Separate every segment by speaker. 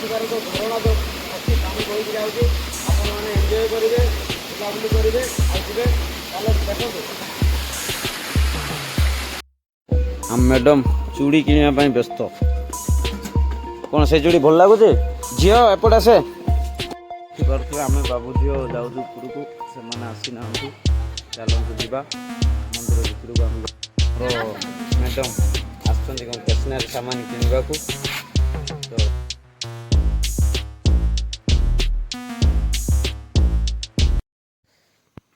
Speaker 1: ଏଠିକାର ଯେଉଁ ଝରଣା ଯେଉଁ ଅଛି ପାଣି ବହିକି ଯାଉଛି ଆପଣମାନେ ଏନ୍ଜୟ କରିବେ, ବୁଲାବୁଲି କରିବେ, ଆସିବେ। ତାହେଲେ ଦେଖନ୍ତୁ ଆମ ମ୍ୟାଡ଼ାମ୍ ଚୁଡ଼ି କିଣିବା ପାଇଁ ବ୍ୟସ୍ତ। କ'ଣ ସେ ଚୁଡ଼ି ଭଲ ଲାଗୁଛି? ଝିଅ ଏପଟେ ଆସେ। ଦେଖିପାରୁଥିବେ ଆମେ ବାବୁ ଝିଅ ଯାଉଛୁ ଉପରକୁ, ସେମାନେ ଆସିନାହାନ୍ତି। ଚାଲନ୍ତୁ ଯିବା ମନ୍ଦିର ଭିତରକୁ। ଆମର ମ୍ୟାଡ଼ାମ୍ ଆସୁଛନ୍ତି କ'ଣ ଷ୍ଟେସନାରୀ ସାମାନ କିଣିବାକୁ। ତ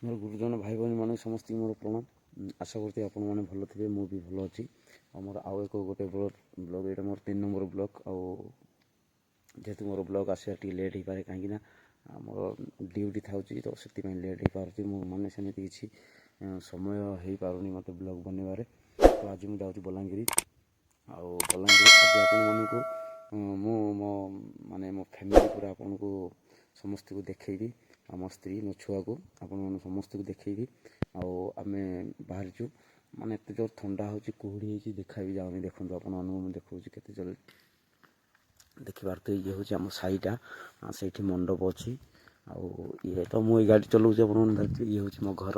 Speaker 1: ମୋର ଗୁରୁଜନ ଭାଇ ଭଉଣୀମାନଙ୍କୁ ସମସ୍ତଙ୍କୁ ମୋର ପ୍ରଣାମ। ଆଶା କରୁଛି ଆପଣମାନେ ଭଲ ଥିବେ, ମୁଁ ବି ଭଲ ଅଛି। ଆଉ ମୋର ଆଉ ଗୋଟେ ବ୍ଲଗ୍, ଏଇଟା ମୋର 3 ନମ୍ବର ବ୍ଲଗ୍। ଆଉ ଯେହେତୁ ମୋର ବ୍ଲଗ୍ ଆସିବା ଟିକେ ଲେଟ୍ ହେଇପାରେ, କାହିଁକିନା ଆମର ଡ୍ୟୁଟି ଥାଉଛି, ତ ସେଥିପାଇଁ ଲେଟ୍ ହେଇପାରୁଛି। ମୁଁ ମାନେ ସେମିତି କିଛି ସମୟ ହେଇପାରୁନି ମୋତେ ବ୍ଲଗ୍ ବନେଇବାରେ। ତ ଆଜି ମୁଁ ଯାଉଛି ବଲାଙ୍ଗୀର। ଆଉ ବଲାଙ୍ଗୀର ଆଜି ଆପଣମାନଙ୍କୁ ମୁଁ ମୋ ଫ୍ୟାମିଲି ପୁରା ଆପଣଙ୍କୁ ସମସ୍ତଙ୍କୁ ଦେଖେଇବି। ଆମ ସ୍ତ୍ରୀ, ମୋ ଛୁଆକୁ, ଆପଣମାନଙ୍କୁ ସମସ୍ତଙ୍କୁ ଦେଖେଇବି। ଆଉ ଆମେ ବାହାରିଛୁ, ମାନେ ଏତେ ଜୋର ଥଣ୍ଡା ହେଉଛି, କୁହୁଡ଼ି ହେଇଛି, ଦେଖା ବି ଯାଉନି। ଦେଖନ୍ତୁ ଆପଣମାନଙ୍କୁ ମୁଁ ଦେଖାଉଛି କେତେ ଜୋର। ଦେଖିପାରୁଥିବେ ଇଏ ହେଉଛି ଆମ ସାହିଟା, ସେଇଠି ମଣ୍ଡପ ଅଛି। ଆଉ ଇଏ ତ ମୁଁ ଏଇ ଗାଡ଼ି ଚଲାଉଛି, ଆପଣମାନେ ଦେଖୁଥିବେ। ଇଏ ହେଉଛି ମୋ ଘର,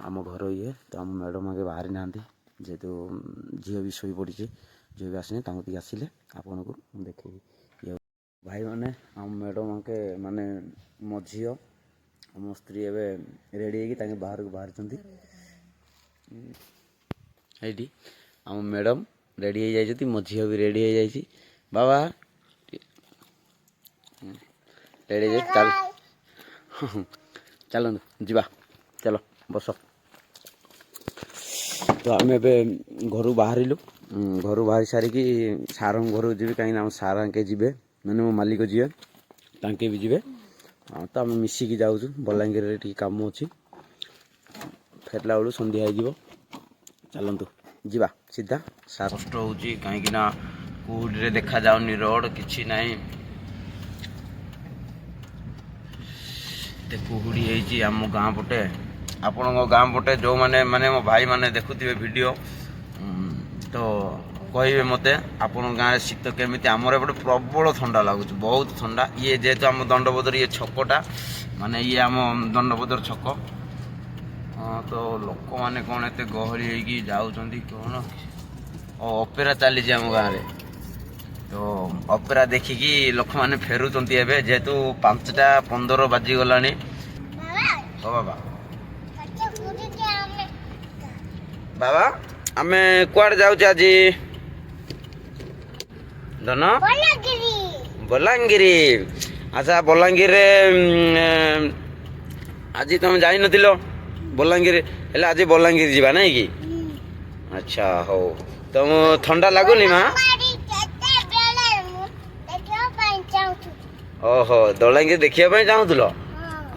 Speaker 1: ଆମ ଘର ଇଏ। ତ ଆମ ମ୍ୟାଡ଼ାମ୍ ଆଗେ ବାହାରି ନାହାନ୍ତି, ଯେହେତୁ ଝିଅ ବି ଶୋଇପଡ଼ିଛି। ଝିଅ ବି ଆସିନି, ତାଙ୍କୁ ଟିକେ ଆସିଲେ ଆପଣଙ୍କୁ ମୁଁ ଦେଖେଇବି। ଇଏ ଭାଇମାନେ, ଆମ ମ୍ୟାଡ଼ାମ୍ ଆଙ୍କେ ମାନେ ମୋ ଝିଅ, ମୋ ସ୍ତ୍ରୀ ଏବେ ରେଡ଼ି ହେଇକି ତାଙ୍କେ ବାହାରକୁ ବାହାରିଛନ୍ତି। ଏଇଠି ଆମ ମ୍ୟାଡ଼ାମ୍ ରେଡ଼ି ହେଇଯାଇଛନ୍ତି, ମୋ ଝିଅ ବି ରେଡ଼ି ହେଇଯାଇଛି। ବାବା ରେଡ଼ି ହେଇଯାଇଛି। ଚାଲନ୍ତୁ ଯିବା, ଚାଲ ବସ। ତ ଆମେ ଏବେ ଘରୁ ବାହାରିଲୁ। ଘରୁ ବାହାରି ସାରିକି ସାର୍ଙ୍କ ଘରକୁ ଯିବି, କାହିଁକିନା ଆମ ସାର୍ ଆଙ୍କେ ଯିବେ, ମାନେ ମୋ ମାଲିକ ଯିବେ, ତାଙ୍କେ ବି ଯିବେ। ତ ଆମେ ମିଶିକି ଯାଉଛୁ। ବଲାଙ୍ଗୀରରେ ଟିକେ କାମ ଅଛି, ଫେରିଲା ବେଳୁ ସନ୍ଧ୍ୟା ହେଇଯିବ। ଚାଲନ୍ତୁ ଯିବା ସିଧା। କଷ୍ଟ ହେଉଛି, କାହିଁକିନା କୁହୁଡ଼ିରେ ଦେଖାଯାଉନି ରୋଡ଼, କିଛି ନାହିଁ। ଏତେ କୁହୁଡ଼ି ହେଇଛି ଆମ ଗାଁ ପଟେ। ଆପଣଙ୍କ ଗାଁ ପଟେ ଯେଉଁମାନେ ମୋ ଭାଇମାନେ ଦେଖୁଥିବେ ଭିଡ଼ିଓ, ତ କହିବେ ମୋତେ ଆପଣଙ୍କ ଗାଁରେ ଶୀତ କେମିତି। ଆମର ଏପଟେ ପ୍ରବଳ ଥଣ୍ଡା ଲାଗୁଛି, ବହୁତ ଥଣ୍ଡା। ଇଏ ଯେହେତୁ ଆମ ଦଣ୍ଡପୋଦର ଇଏ ଛକଟା, ମାନେ ଇଏ ଆମ ଦଣ୍ଡପୋଦର ଛକ। ତ ଲୋକମାନେ କ'ଣ ଏତେ ଗହଳି ହେଇକି ଯାଉଛନ୍ତି କ'ଣ। ଅପେରା ଚାଲିଛି ଆମ ଗାଁରେ, ତ ଅପେରା ଦେଖିକି ଲୋକମାନେ ଫେରୁଛନ୍ତି ଏବେ, ଯେହେତୁ 5ଟା 15 ବାଜିଗଲାଣି। ହଁ ବାବା, ବାବା ଆମେ କୁଆଡ଼େ ଯାଉଛେ ଆଜି? ଧନ ବଲାଙ୍ଗୀର। ଆଚ୍ଛା, ବଲାଙ୍ଗୀରରେ ଆଜି ତମେ ଯାଇନଥିଲ ବଲାଙ୍ଗୀର, ହେଲେ ଆଜି ବଲାଙ୍ଗୀର ଯିବା ନାଇଁ କି? ଆଚ୍ଛା ହଉ। ତମ ଥଣ୍ଡା ଲାଗୁନି ମା? ଓହୋ, ବଲାଙ୍ଗୀର ଦେଖିବା ପାଇଁ ଚାହୁଁଥିଲ?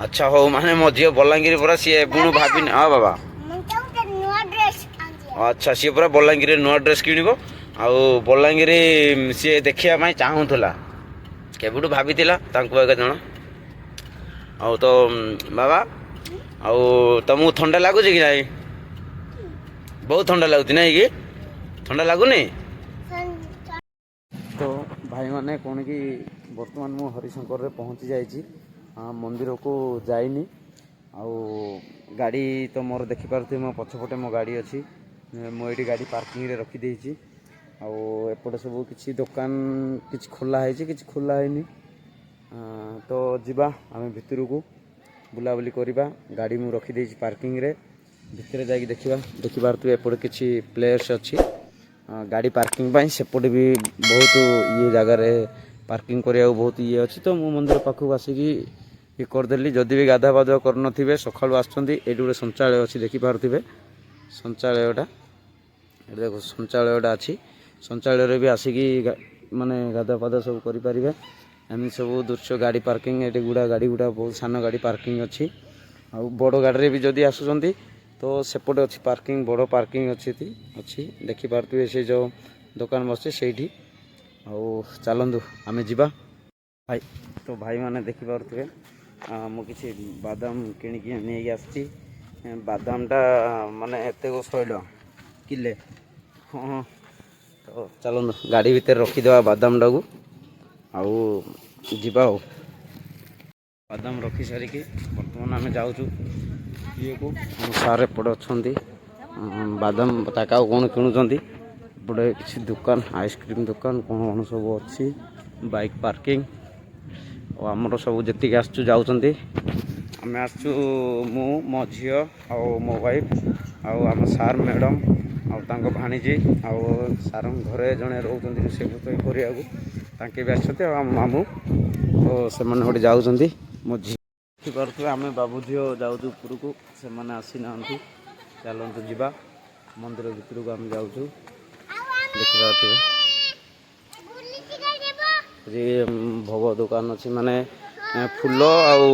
Speaker 1: ଆଚ୍ଛା ହଉ, ମାନେ ମୋ ଝିଅ ବଲାଙ୍ଗୀର ପରା, ସିଏ ପୁଣି ଭାବିନି। ହଁ ବାବା, ଆଚ୍ଛା, ସିଏ ପୁରା ବଲାଙ୍ଗୀରରେ ନୂଆ ଡ୍ରେସ୍ କିଣିବ। ଆଉ ବଲାଙ୍ଗୀର ସିଏ ଦେଖିବା ପାଇଁ ଚାହୁଁଥିଲା, କେବେଠୁ ଭାବିଥିଲା, ତାଙ୍କୁ ଆଗେ ଜଣା। ଆଉ ତ ବାବା, ଆଉ ତମକୁ ଥଣ୍ଡା ଲାଗୁଛି କି ନାଇଁ? ବହୁତ ଥଣ୍ଡା ଲାଗୁଛି ନାଇଁ କି? ଥଣ୍ଡା ଲାଗୁନି? ତ ଭାଇମାନେ କ'ଣ କି, ବର୍ତ୍ତମାନ ମୁଁ ହରିଶଙ୍କରରେ ପହଞ୍ଚି ଯାଇଛି। ମନ୍ଦିରକୁ ଯାଇନି। ଆଉ ଗାଡ଼ି ତ ମୋର ଦେଖିପାରୁଥିବେ, ମୋ ପଛପଟେ ମୋ ଗାଡ଼ି ଅଛି। ମୁଁ ଏଇଠି ଗାଡ଼ି ପାର୍କିଂରେ ରଖିଦେଇଛି। ଆଉ ଏପଟେ ସବୁ କିଛି ଦୋକାନ କିଛି ଖୋଲା ହେଇଛି, କିଛି ଖୋଲା ହେଇନି। ତ ଯିବା ଆମେ ଭିତରକୁ, ବୁଲାବୁଲି କରିବା। ଗାଡ଼ି ମୁଁ ରଖିଦେଇଛି ପାର୍କିଂରେ, ଭିତରେ ଯାଇକି ଦେଖିବା। ଦେଖିପାରୁଥିବେ ଏପଟେ କିଛି ପ୍ଲେସ୍ ଅଛି ଗାଡ଼ି ପାର୍କିଂ ପାଇଁ। ସେପଟେ ବି ବହୁତ ଇଏ ଜାଗାରେ ପାର୍କିଂ କରିବାକୁ ବହୁତ ଇଏ ଅଛି। ତ ମୁଁ ମନ୍ଦିର ପାଖକୁ ଆସିକି ଇଏ କରିଦେଲି। ଯଦି ବି ଗାଧୁଆ ପାଧୁଆ କରିନଥିବେ, ସକାଳୁ ଆସୁଛନ୍ତି, ଏଇଠି ଗୋଟେ ଶୌଚାଳୟ ଅଛି, ଦେଖିପାରୁଥିବେ ଶୌଚାଳୟଟା। ଏଠି ଦେଖ ଶୌଚାଳୟଟା ଅଛି। ଶୌଚାଳୟରେ ବି ଆସିକି ମାନେ ଗାଧୁଆ ପାଧୁଆ ସବୁ କରିପାରିବେ। ଏମିତି ସବୁ ଦୃଶ୍ୟ, ଗାଡ଼ି ପାର୍କିଂ, ଏଠି ଗାଡ଼ି ଗୁଡ଼ା ବହୁତ ସାନ ଗାଡ଼ି ପାର୍କିଂ ଅଛି। ଆଉ ବଡ଼ ଗାଡ଼ିରେ ବି ଯଦି ଆସୁଛନ୍ତି, ତ ସେପଟେ ଅଛି ପାର୍କିଂ, ବଡ଼ ପାର୍କିଂ ଅଛି। ଦେଖିପାରୁଥିବେ ସେ ଯେଉଁ ଦୋକାନ ବସିଛି ସେଇଠି। ଆଉ ଚାଲନ୍ତୁ ଆମେ ଯିବା। ତ ଭାଇମାନେ ଦେଖିପାରୁଥିବେ, ମୁଁ କିଛି ବାଦାମ କିଣିକି ନେଇକି ଆସିଛି। ବାଦାମଟା ମାନେ ଏତେ 100 ଟଙ୍କା କିଲେ। ହଁ, ତ ଚାଲନ୍ତୁ ଗାଡ଼ି ଭିତରେ ରଖିଦେବା ବାଦାମଟାକୁ। ଆଉ ଯିବା ଆଉ। ବାଦାମ ରଖି ସାରିକି ବର୍ତ୍ତମାନ ଆମେ ଯାଉଛୁ ଇଏକୁ। ଆମ ସାର୍ ଏପଟେ ଅଛନ୍ତି, ବାଦାମ ତାକା ଆଉ କ'ଣ କିଣୁଛନ୍ତି। ଏପଟେ କିଛି ଦୋକାନ, ଆଇସ୍କ୍ରିମ୍ ଦୋକାନ କ'ଣ କ'ଣ ସବୁ ଅଛି, ବାଇକ୍ ପାର୍କିଂ। ଆଉ ଆମର ସବୁ ଯେତିକି ଆସିଛୁ ଯାଉଛନ୍ତି। ଆମେ ଆସିଛୁ, ମୁଁ, ମୋ ଝିଅ ଆଉ ମୋ ୱାଇଫ୍ ଆଉ ଆମ ସାର୍ ମ୍ୟାଡ଼ମ୍ ଆଉ ତାଙ୍କ ଭାଣିଜୀ ଆଉ ସାର୍ଙ୍କ ଘରେ ଜଣେ ରହୁଛନ୍ତି ରୋଷେଇ କରିବାକୁ, ତାଙ୍କେ ବି ଆସିଛନ୍ତି। ଆଉ ଆମ ମାମୁଁ, ତ ସେମାନେ ଗୋଟେ ଯାଉଛନ୍ତି। ମୋ ଝିଅ ଦେଖିପାରୁଥିବେ, ଆମେ ବାବୁ ଝିଅ ଯାଉଛୁ ଉପରକୁ, ସେମାନେ ଆସିନାହାନ୍ତି। ଚାଲନ୍ତୁ ଯିବା ମନ୍ଦିର ଭିତରକୁ, ଆମେ ଯାଉଛୁ। ଦେଖିପାରୁଥିବେ ଏଠି ଭୋଗ ଦୋକାନ ଅଛି, ମାନେ ଫୁଲ ଆଉ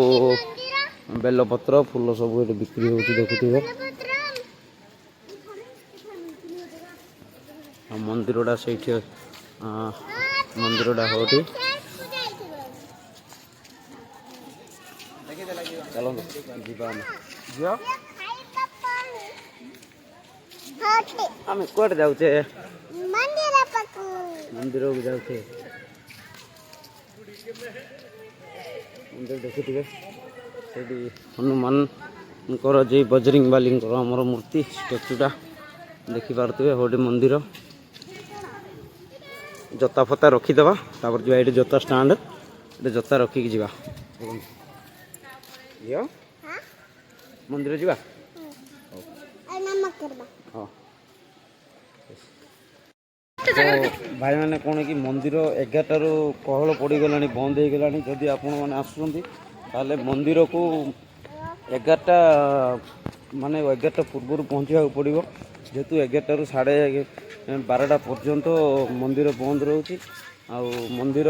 Speaker 1: ବେଲପତ୍ର ଫୁଲ ସବୁ ଏଠି ବିକ୍ରି ହେଉଛି ଦେଖୁଥିବେ। ଆଉ ମନ୍ଦିରଟା ସେଇଠି, ମନ୍ଦିରଟା ହଉଠି। ଚାଲନ୍ତୁ ଯିବା ଆମେ କୁଆଡ଼େ ଯାଉଛେ? ମନ୍ଦିରକୁ ଯାଉଛେ। ମନ୍ଦିର ଦେଖୁଥିବେ ସେଇଠି ହନୁମାନଙ୍କର, ଯେ ବଜରଙ୍ଗବାଲିଙ୍କର ଆମର ମୂର୍ତ୍ତି ଷ୍ଟାଚୁଟା ଦେଖିପାରୁଥିବେ। ଗୋଟେ ମନ୍ଦିର, ଜୋତା ଫତା ରଖିଦେବା, ତାପରେ ଯିବା। ଏଇଠି ଜୋତା ଷ୍ଟାଣ୍ଡ, ଏଠି ଜୋତା ରଖିକି ଯିବା। ଝିଅ ମନ୍ଦିର ଯିବା। ହଁ ଭାଇମାନେ, କ'ଣ କି ମନ୍ଦିର 11ଟାରୁ ପହଳ ପଡ଼ିଗଲାଣି, ବନ୍ଦ ହେଇଗଲାଣି। ଯଦି ଆପଣମାନେ ଆସୁଛନ୍ତି ତାହେଲେ ମନ୍ଦିରକୁ 11ଟା, ମାନେ 11ଟା ପୂର୍ବରୁ ପହଞ୍ଚିବାକୁ ପଡ଼ିବ। ଯେହେତୁ 11ଟାରୁ 12:30 ପର୍ଯ୍ୟନ୍ତ ମନ୍ଦିର ବନ୍ଦ ରହୁଛି। ଆଉ ମନ୍ଦିର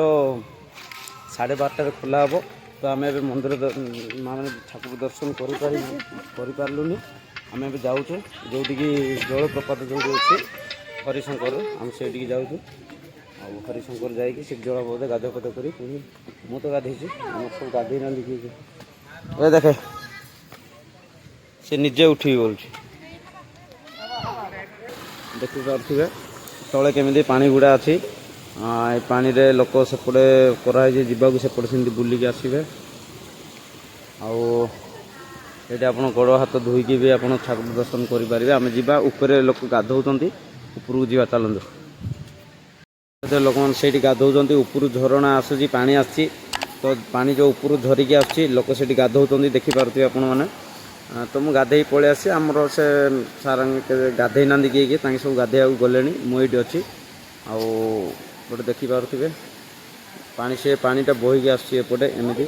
Speaker 1: 12:30ରେ ଖୋଲା ହେବ। ତ ଆମେ ଏବେ ମନ୍ଦିର ମାନେ ଠାକୁର ଦର୍ଶନ କରିପାରିଲୁନି। ଆମେ ଏବେ ଯାଉଛୁ ଯେଉଁଠିକି ଜଳପ୍ରପାତ ଯେଉଁଠି ଅଛି ହରିଶଙ୍କର, ଆମେ ସେଇଠିକି ଯାଉଛୁ। ଆଉ ହରିଶଙ୍କର ଯାଇକି ସେଠି ଜଳପ୍ରପାତ ଗାଧୁଆପାଧ କରି, ପୁଣି ମୁଁ ତ ଗାଧେଇଛି, ଆମର ସବୁ ଗାଧେଇ ନାହାନ୍ତି। କିଏ ଏ ଦେଖେ, ସେ ନିଜେ ଉଠିକି ବୋଲୁଛି। ଦେଖିପାରୁଥିବେ ତଳେ କେମିତି ପାଣି ଗୁଡ଼ା ଅଛି। ଏ ପାଣିରେ ଲୋକ ସେପଟେ କରାହେଇଛି ଯିବାକୁ, ସେପଟେ ସେମିତି ବୁଲିକି ଆସିବେ। ଆଉ ଏଠି ଆପଣ ଗୋଡ଼ ହାତ ଧୋଇକି ବି ଆପଣ ଠାକୁର ଦର୍ଶନ କରିପାରିବେ। ଆମେ ଯିବା, ଉପରେ ଲୋକ ଗାଧଉଛନ୍ତି, ଉପରକୁ ଯିବା। ଚାଲନ୍ତୁ। ଲୋକମାନେ ସେଇଠି ଗାଧଉଛନ୍ତି, ଉପରୁ ଝରଣା ଆସୁଛି, ପାଣି ଆସିଛି। ତ ପାଣି ଯେଉଁ ଉପରୁ ଝରିକି ଆସୁଛି, ଲୋକ ସେଇଠି ଗାଧଉଛନ୍ତି, ଦେଖିପାରୁଥିବେ ଆପଣମାନେ। ତ ମୁଁ ଗାଧେଇ ପଳେଇ ଆସିଛି। ଆମର ସେ ସାର୍ ଗାଧେଇ ନାହାନ୍ତି, କିଏ ତାଙ୍କେ ସବୁ ଗାଧେଇବାକୁ ଗଲେଣି। ମୁଁ ଏଇଠି ଅଛି। ଆଉ ଗୋଟେ ଦେଖିପାରୁଥିବେ ପାଣି, ସେ ପାଣିଟା ବୋହିକି ଆସୁଛି ଏପଟେ ଏମିତି।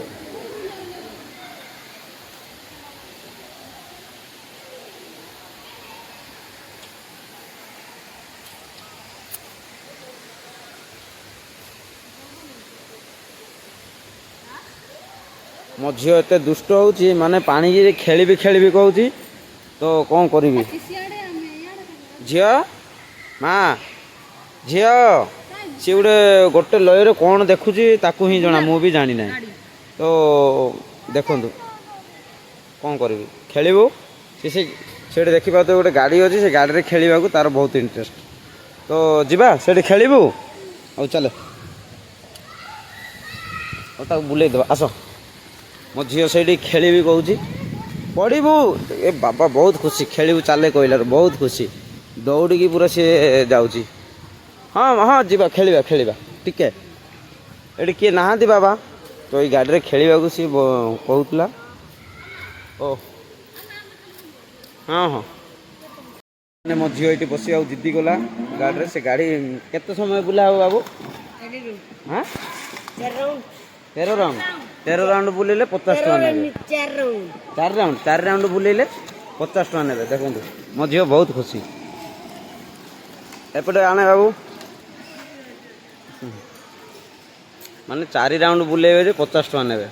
Speaker 1: ମୋ ଝିଅ ଏତେ ଦୁଷ୍ଟ ହେଉଛି, ମାନେ ପାଣିକି ଖେଳିବି କହୁଛି। ତ କ'ଣ କରିବି? ଝିଅ, ମା, ଝିଅ, ସିଏ ଗୋଟେ ଲୟରେ କ'ଣ ଦେଖୁଛି ତାକୁ ହିଁ ଜଣା, ମୁଁ ବି ଜାଣିନାହିଁ। ତ ଦେଖନ୍ତୁ କ'ଣ କରିବି? ଖେଳିବୁ। ସେଇଠି ଦେଖିପାରୁଥିବେ ଗୋଟେ ଗାଡ଼ି ଅଛି, ସେ ଗାଡ଼ିରେ ଖେଳିବାକୁ ତାର ବହୁତ ଇଣ୍ଟରେଷ୍ଟ। ତ ଯିବା ସେଇଠି ଖେଳିବୁ। ଆଉ ଚାଲ, ଆଉ ତାକୁ ବୁଲେଇଦେବା, ଆସ। ମୋ ଝିଅ ସେଇଠି ଖେଳିବି କହୁଛି। ପଢ଼ିବୁ। ଏ ବାବା ବହୁତ ଖୁସି, ଖେଳିବୁ ଚାଲେ କହିଲାରୁ ବହୁତ ଖୁସି, ଦୌଡ଼ିକି ପୁରା ସିଏ ଯାଉଛି। ହଁ ହଁ ଯିବା, ଖେଳିବା। ଟିକେ ଏଠି କିଏ ନାହାନ୍ତି ବାବା, ତ ଏଇ ଗାଡ଼ିରେ ଖେଳିବାକୁ ସିଏ କହୁଥିଲା। ଓ ହଁ। ମୋ ଝିଅ ଏଇଠି ବସିବାକୁ ଜିଦ୍ଦି କଲା ଗାଡ଼ିରେ। ସେ ଗାଡ଼ି କେତେ ସମୟ ବୁଲା ହେବ ବାବୁ? 13 ରାଉଣ୍ଡ ବୁଲେଇଲେ 50 ଟଙ୍କା ନେବେ। 4 ରାଉଣ୍ଡ ବୁଲେଇଲେ 50 ଟଙ୍କା ନେବେ। ଦେଖନ୍ତୁ ମୋ ଝିଅ ବହୁତ ଖୁସି। ଏପଟେ ଆଣେ ବାବୁ, ମାନେ 4 ରାଉଣ୍ଡ ବୁଲେଇବେ ଯେ 50 ଟଙ୍କା ନେବେ।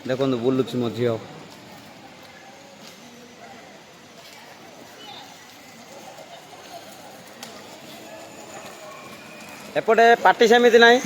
Speaker 1: ଦେଖନ୍ତୁ ବୁଲୁଛି ମୋ ଝିଅ। ଏପଟେ ପାଟି ସେମିତି ନାହିଁ।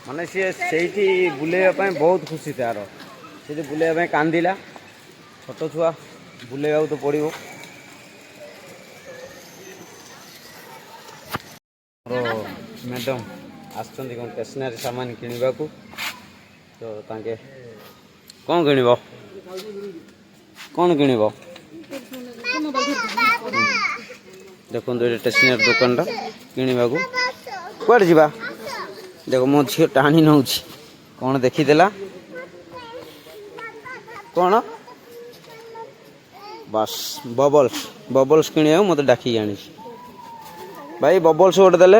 Speaker 1: ମାନେ ସିଏ ସେଇଠି ବୁଲେଇବା ପାଇଁ ବହୁତ ଖୁସି ତାର। ସେଇଠି ବୁଲେଇବା ପାଇଁ କାନ୍ଦିଲା। ଛୋଟ ଛୁଆ ବୁଲେଇବାକୁ ତ ପଡ଼ିବ। ମୋର ମ୍ୟାଡ଼ାମ୍ ଆସିଛନ୍ତି କ'ଣ ଷ୍ଟେସନାରୀ ସାମାନ କିଣିବାକୁ। ତ ତାଙ୍କେ କ'ଣ କିଣିବ କ'ଣ କିଣିବ ଦେଖନ୍ତୁ ଏଇଟା ଷ୍ଟେସନାରୀ ଦୋକାନଟା କିଣିବାକୁ। କୁଆଡ଼େ ଯିବା ଦେଖ ମୋ ଝିଅ ଟାଣି ନେଉଛି। କ'ଣ ଦେଖିଦେଲା କ'ଣ ବାସ୍ ବବଲ୍ସ କିଣିବାକୁ ମୋତେ ଡାକିକି ଆଣିଛି। ଭାଇ ବବଲ୍ସ ଗୋଟେ ଦେଲେ।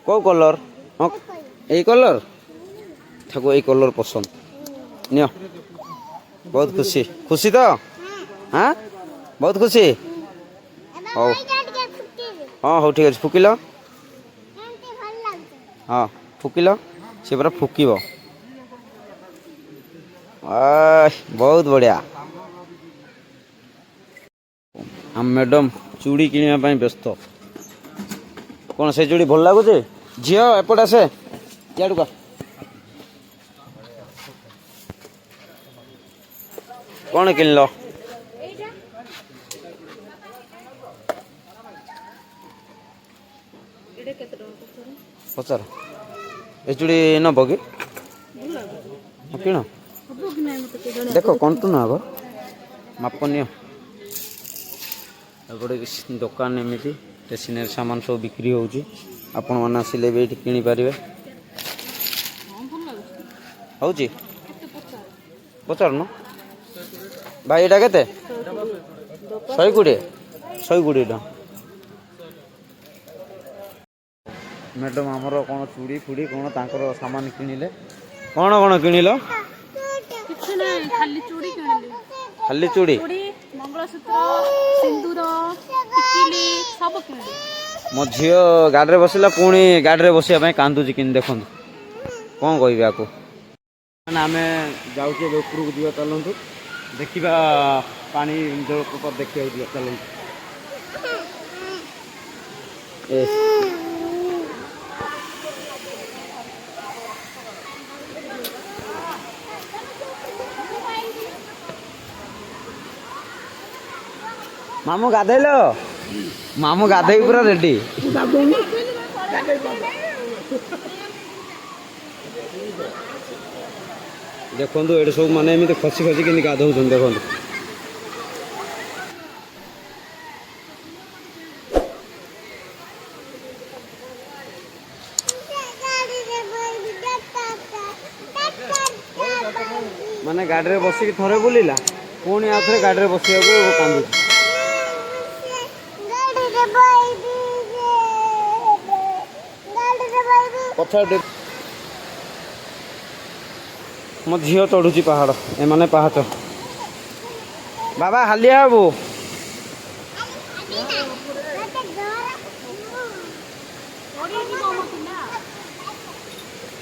Speaker 1: କେଉଁ କଲର୍? ହଁ ଏଇ କଲର୍ ତାକୁ ଏଇ କଲର୍ ପସନ୍ଦ। ନିଅ ବହୁତ ଖୁସି ତ ହଁ ବହୁତ ଖୁସି। ହଉ ହଁ ହଉ ଠିକ୍ ଅଛି ଫୁକିଲ। ହଁ ଫୁକିଲ ସେ ପୁରା ଫୁକିବ। ବହୁତ ବଢ଼ିଆ। ଆମ ମ୍ୟାଡ଼ାମ୍ ଚୁଡ଼ି କିଣିବା ପାଇଁ ବ୍ୟସ୍ତ। କ'ଣ ସେ ଚୁଡ଼ି ଭଲ ଲାଗୁଛି? ଝିଅ ଏପଟେ ଆସେ ଇଆଡ଼କୁ। କ'ଣ କିଣିଲ? ପଚାର ଏ ଚୁଡ଼ି ନେବ କି? କିଣ ଦେଖ କଣ୍ଟୁ ନା ଆଗ ମାପ ନିଅ। ଏପଟେ ଦୋକାନ ଏମିତି ଷ୍ଟେସନାରୀ ସାମାନ ସବୁ ବିକ୍ରି ହେଉଛି। ଆପଣମାନେ ଆସିଲେ ବି ଏଇଠି କିଣିପାରିବେ। ହେଉଛି ପଚାରୁନ ଭାଇ ଏଇଟା କେତେ? 120 ଟଙ୍କା। ମ୍ୟାଡ଼ାମ୍ ଆମର କ'ଣ ଚୁଡ଼ି ଫୁଡ଼ି କ'ଣ ତାଙ୍କର ସାମାନ କିଣିଲେ। କ'ଣ କିଣିଲ?
Speaker 2: କିଛି ନାହିଁ ଖାଲି ଚୁଡ଼ି କିଣିଲି।
Speaker 1: ଖାଲି ଚୁଡ଼ି
Speaker 2: ମଙ୍ଗଳସୂତ୍ର ସିନ୍ଦୁର ଟିକିଲି ସବୁ କିଣିଲି।
Speaker 1: ମୋ ଝିଅ ଗାଡ଼ିରେ ବସିଲା ପୁଣି ଗାଡ଼ିରେ ବସିବା ପାଇଁ କାନ୍ଦୁଛି କିନ୍ତୁ ଦେଖନ୍ତୁ କ'ଣ କହିବି ଆକୁ। ମାନେ ଆମେ ଯାଉଛୁ ଏବେ ଉପରକୁ ଯିବା ଚାଲନ୍ତୁ ଦେଖିବା ପାଣି ଜଳପ୍ରପାତ ଦେଖିବାକୁ ଯିବା ଚାଲନ୍ତୁ। ମାମୁଁ ଗାଧେଇଲ? ମାମୁଁ ଗାଧେଇକି ପୁରା ରେଡି। ଦେଖନ୍ତୁ ଏଠି ସବୁ ମାନେ ଏମିତି ଖସି କେମିତି ଗାଧଉଛନ୍ତି ଦେଖନ୍ତୁ। ମାନେ ଗାଡ଼ିରେ ବସିକି ଥରେ ବୁଲିଲା ପୁଣି ଆଉ ଥରେ ଗାଡ଼ିରେ ବସିବାକୁ କାନ୍ଦୁଛି। ମୋ ଝିଅ ଚଢ଼ୁଛି ପାହାଡ଼ ଏମାନେ ପାହାଚ। ବାବା ହାଲିଆ ହବୁ।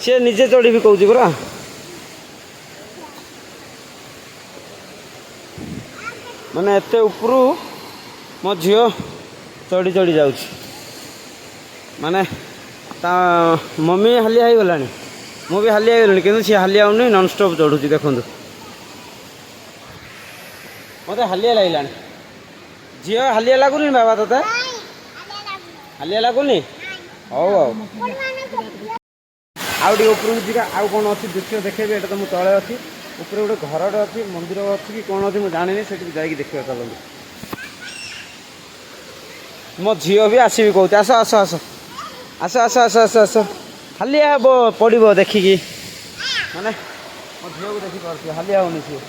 Speaker 1: ସେ ନିଜେ ଚଢ଼ିବି କହୁଛି ପରା। ମାନେ ଏତେ ଉପରୁ ମୋ ଝିଅ ଚଢ଼ି ଯାଉଛି। ମାନେ ତା ମମି ହାଲିଆ ହେଇଗଲାଣି ମୁଁ ବି ହାଲିଆ ହେଇଗଲିଣି କିନ୍ତୁ ସିଏ ହାଲିଆ ହେଉନି ନନ୍ଷ୍ଟପ୍ ଚଢ଼ୁଛି ଦେଖନ୍ତୁ। ମୋତେ ହାଲିଆ ଲାଗିଲାଣି। ଝିଅ ହାଲିଆ ଲାଗୁନି ବାବା ତୋତେ? ହାଲିଆ ଲାଗୁନି? ହଉ ଆଉ ଟିକେ ଉପରକୁ ଯିବା। ଆଉ କ'ଣ ଅଛି ଦୃଶ୍ୟ ଦେଖେଇବି। ଏଇଟା ତ ମୁଁ ତଳେ ଅଛି। ଉପରେ ଗୋଟେ ଘରଟେ ଅଛି ମନ୍ଦିର ଅଛି କି କ'ଣ ଅଛି ମୁଁ ଜାଣିନି। ସେଠିକି ଯାଇକି ଦେଖିବା ଚାଲନ୍ତୁ। ମୋ ଝିଅ ବି ଆସିବି କହୁଛି। ଆସ ଆସ ଆସ ଆସ ଆସ ଆସ ଆସ ଆସ ହାଲିଆ ହେବ ପଡ଼ିବ ଦେଖିକି। ମାନେ ମୋ ଝିଅକୁ ଦେଖିପାରୁଛି ହାଲିଆ ହେଉନି ସିଏ।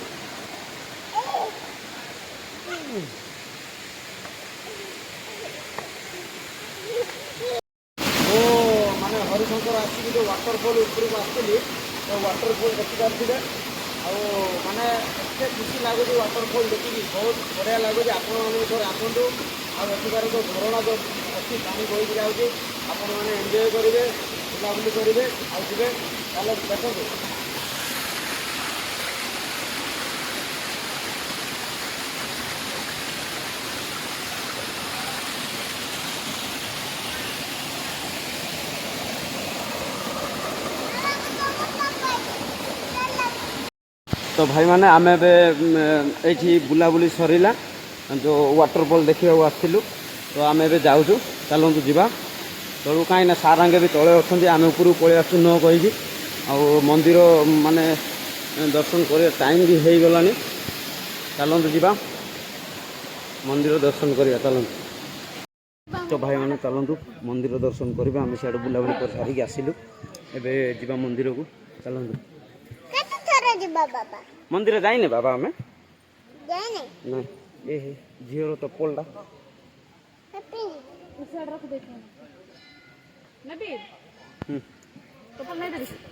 Speaker 1: ମୁଁ ମାନେ ହରିଶଙ୍କର ଆସିକି ଯେଉଁ ୱାଟରଫଲ୍ ଉପରକୁ ଆସିଥିଲି ତ ୱାଟରଫଲ୍ ଦେଖିପାରୁଥିଲେ। ଆଉ ମାନେ ଏତେ ଖୁସି ଲାଗୁଛି ୱାଟରଫଲ୍ ଦେଖିକି ବହୁତ ବଢ଼ିଆ ଲାଗୁଛି। ଆପଣମାନେ ଥରେ ଆସନ୍ତୁ। ଆଉ ଏଠିକାର ଯେଉଁ ଝରଣା ଯେଉଁ ଅଛି ପାଣି ବହିକି ଯାଉଛି ଆପଣମାନେ ଏନ୍ଜୟ କରିବେ ବୁଲାବୁଲି କରିବେ ଆଉ ଯିବେ। ତାହେଲେ ଦେଖନ୍ତୁ तो भाई मैंने आम ये बुलाबुली सरला जो वाटरफॉल देखा आसलु तो आम ए जाऊँ चलतु जा तलू कहीं सार आगे भी तले अच्छा आम उपरକୁ पलि आसु न कहीकि आ मंदिर माने दर्शन कर टाइम भी हो गला चलतु जा मंदिर दर्शन करिया चलतु। तो भाई मैंने चलतु मंदिर दर्शन करा आम सियाड़ बुलाबुली कर सारिक आसिलु एबे जीवा मंदिर को चलतु। मंदिर जाइने बाबा आम ना ये झीर तो पोलटा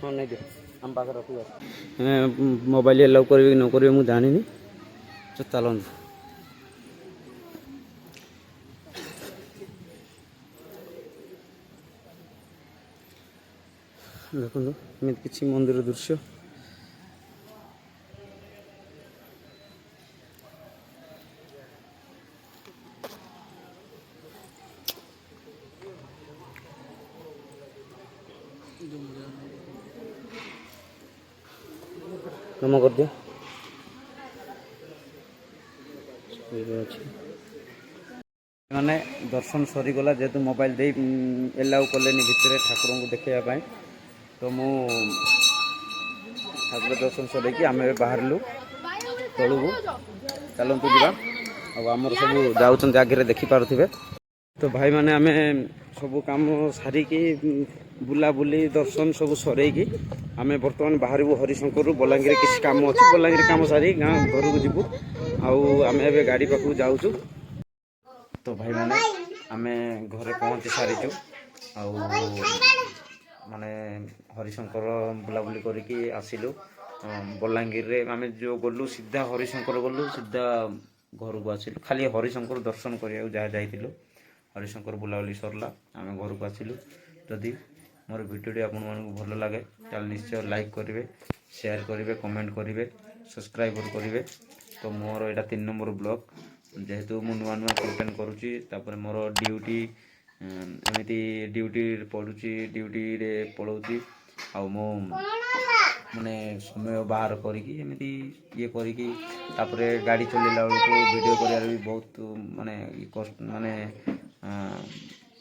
Speaker 1: हाँ नहीं दे आम पाखे रख मोबाइल एलाउ करेंगे न करेंगे मुझे जानी तो चलतु। देखो एमती किसी मंदिर दृश्य नम कर दियो मैंने दर्शन सरीगला जेहेतु मोबाइल दे एलाउ कले भितर ठाकुर को देखापी तो मु ठाकुर दर्शन सर आम बाहर तलू चलतु जा आमर सब जाऊँ आगे देखिपे। तो भाई मैंने आम सब कम सारिकी बुलाबुली दर्शन सब सरईकी आम बर्तमान बाहर हरिशंकर बलांगीर किसी कम अच्छी बलांगीर कम सारी गाँ घर को जीवु आम ए गाड़ी पाखक जाऊँ। तो भाई मैंने आम घरे पहुँची सारीचु माने हरिशंकर बुलाबुली करके आसिलु बलांगीर रे आम जो गलु सीधा हरिशंकर गलु सीधा घर को आसिलु खाली हरिशंकर दर्शन करिया जहाँ जाइलु हरिशंकर बुलाबुली सरला आम घर को आसिलु। जदि मोर वीडियो आपण मानक भल लगे ताल निश्चय लाइक करेंगे शेयर करेंगे कमेंट करेंगे सब्सक्राइब करेंगे। तो मोर यहाँ 3 नंबर ब्लॉग जेहेतु मु नुआ नुआ कंटेंट करुँची तापर मोर ड्यूटी एमती ड्यूटी पड़ुची ड्यूटी रे पड़ौची आ मो माने समय बाहर करिकी एमती ये करिकी तापर गाड़ी चलेला बेलू वीडियो कर भी बहुत माने कष्ट माने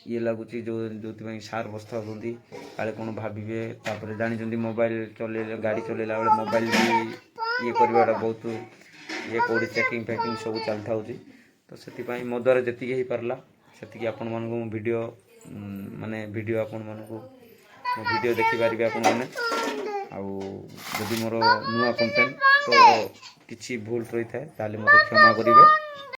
Speaker 1: ये लगुच जो जो सार बस्ता होती काले कौन भावे तापर जानी मोबाइल चले गाड़ी चलेला बेले मोबाइल भी ये करवाटा बहुत ये कौड़ी चेकिंग फैकिंग सब चल था। तो से मो द्वारा जी हो पारा से आपण मानक वीडियो माने वीडियो आपण मानक वीडियो देखिपारे आपण मैंने आदि मोर नुआ कंटेंट तो किसी भूल रही था ताले मत क्षमा करेंगे।